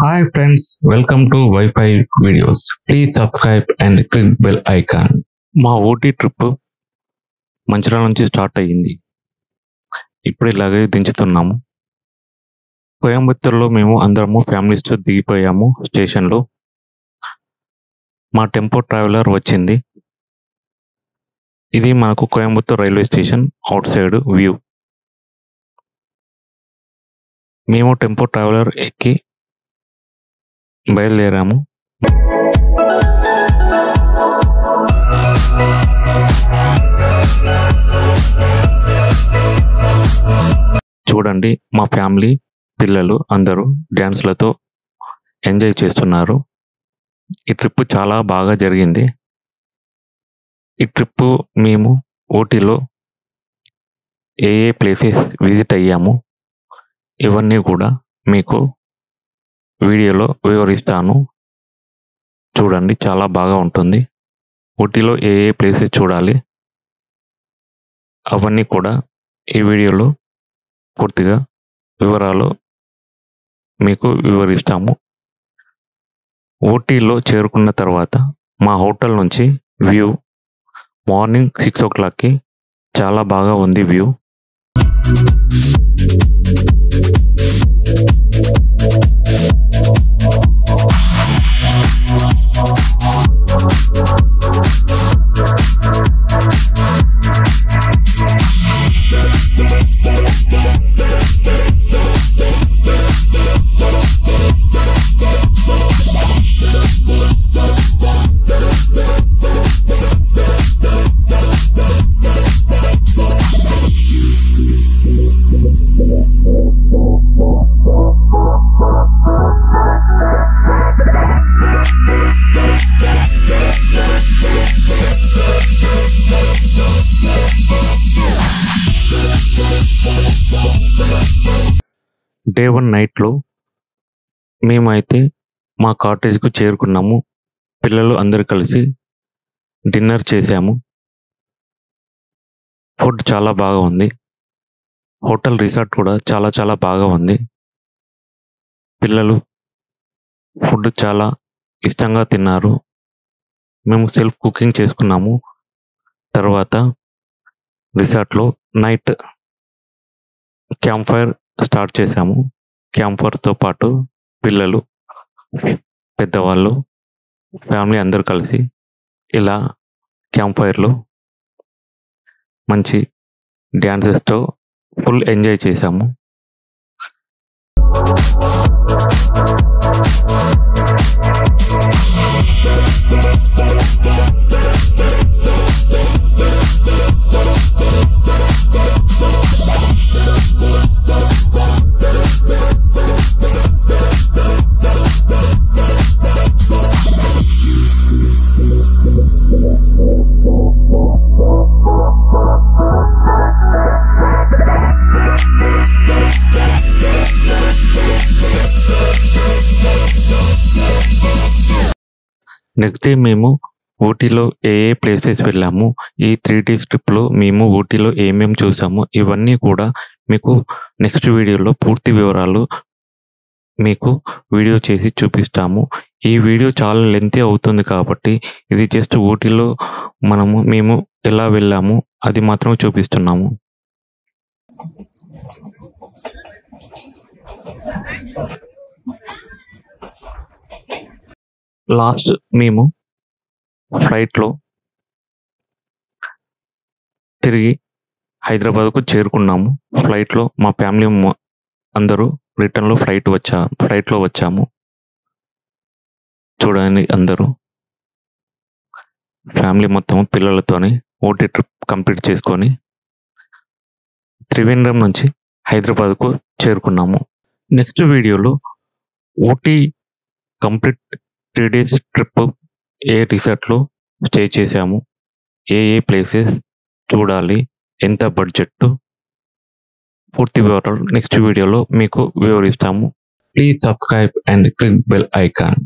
Hi friends, welcome to Wi-Fi videos. Please subscribe and click bell icon. మా Ooty trip Mancherial నుంచి start అయ్యింది. ఇప్పుడే luggage దించుతున్నాము. కోయంబత్తూరులో మేము అందరము ఫ్యామిలీస్తో దిగిపోయాము స్టేషన్లో. మా టెంపో ట్రావెలర్ వచ్చింది. ఇది మనకు Coimbatore railway station out side view. మేము టెంపో ట్రావెలర్ ఎక్కి బయలుదేరాము. చూడండి, మా ఫ్యామిలీ పిల్లలు అందరూ డ్యాన్స్లతో ఎంజాయ్ చేస్తున్నారు. ఈ ట్రిప్ చాలా బాగా జరిగింది. ఈ ట్రిప్ మేము ఊటీలో ఏ ప్లేసెస్ విజిట్ అయ్యాము ఇవన్నీ కూడా మీకు వీడియోలో వివరిస్తాను. చూడండి, చాలా బాగా ఉంటుంది. ఊటీలో ఏ ప్లేసెస్ చూడాలి అవన్నీ కూడా ఈ వీడియోలో పూర్తిగా వివరాలు మీకు వివరిస్తాము. ఊటీలో చేరుకున్న తర్వాత మా హోటల్ నుంచి వ్యూ మార్నింగ్ 6 o'clockకి చాలా బాగా ఉంది వ్యూ. డే 1 నైట్లో మేమైతే మా కాటేజ్కు చేరుకున్నాము. పిల్లలు అందరూ కలిసి డిన్నర్ చేశాము. ఫుడ్ చాలా బాగా ఉంది. హోటల్ రిసార్ట్ కూడా చాలా చాలా బాగా ఉంది. పిల్లలు ఫుడ్ చాలా ఇష్టంగా తిన్నారు. మేము సెల్ఫ్ కుకింగ్ చేసుకున్నాము. తర్వాత రిసార్ట్లో నైట్ క్యాంప్ ఫైర్ స్టార్ట్ చేశాము. క్యాంప్ ఫైర్తో పాటు పిల్లలు, పెద్దవాళ్ళు, ఫ్యామిలీ అందరూ కలిసి ఇలా క్యాంప్ ఫైర్లో మంచి డ్యాన్సెస్తో ఫుల్ ఎంజాయ్ చేశాము. నెక్స్ట్ డే మేము ఊటీలో ఏ ప్లేసెస్ వెళ్ళాము, ఈ 3 days ట్రిప్లో మేము ఊటీలో ఏమేమి చూసాము ఇవన్నీ కూడా మీకు నెక్స్ట్ వీడియోలో పూర్తి వివరాలు మీకు వీడియో చేసి చూపిస్తాము. ఈ వీడియో చాలా లెంతీ అవుతుంది కాబట్టి ఇది జస్ట్ ఊటీలో మేము ఎలా వెళ్ళాము అది మాత్రం చూపిస్తున్నాము. లాస్ట్ మేము ఫ్లైట్లో తిరిగి హైదరాబాద్కు చేరుకున్నాము. ఫ్లైట్లో మా ఫ్యామిలీ అందరూ రిటర్న్లో ఫ్లైట్లో వచ్చాము. చూడండి, అందరూ ఫ్యామిలీ మొత్తం పిల్లలతోని ఊటీ ట్రిప్ కంప్లీట్ చేసుకొని త్రివేంద్రం నుంచి హైదరాబాద్కు చేరుకున్నాము. నెక్స్ట్ వీడియోలో ఊటీ కంప్లీట్ 3 days ట్రిప్ ఏ రిసార్ట్లో స్టే చేశాము, ఏ ప్లేసెస్ చూడాలి, ఎంత బడ్జెట్, పూర్తి వివరాలు నెక్స్ట్ వీడియోలో మీకు వివరిస్తాము. Please subscribe and click bell icon.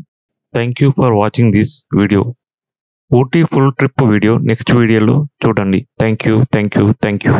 Thank you for watching this video. Ooty full trip video next వీడియోలో చూడండి. Thank you.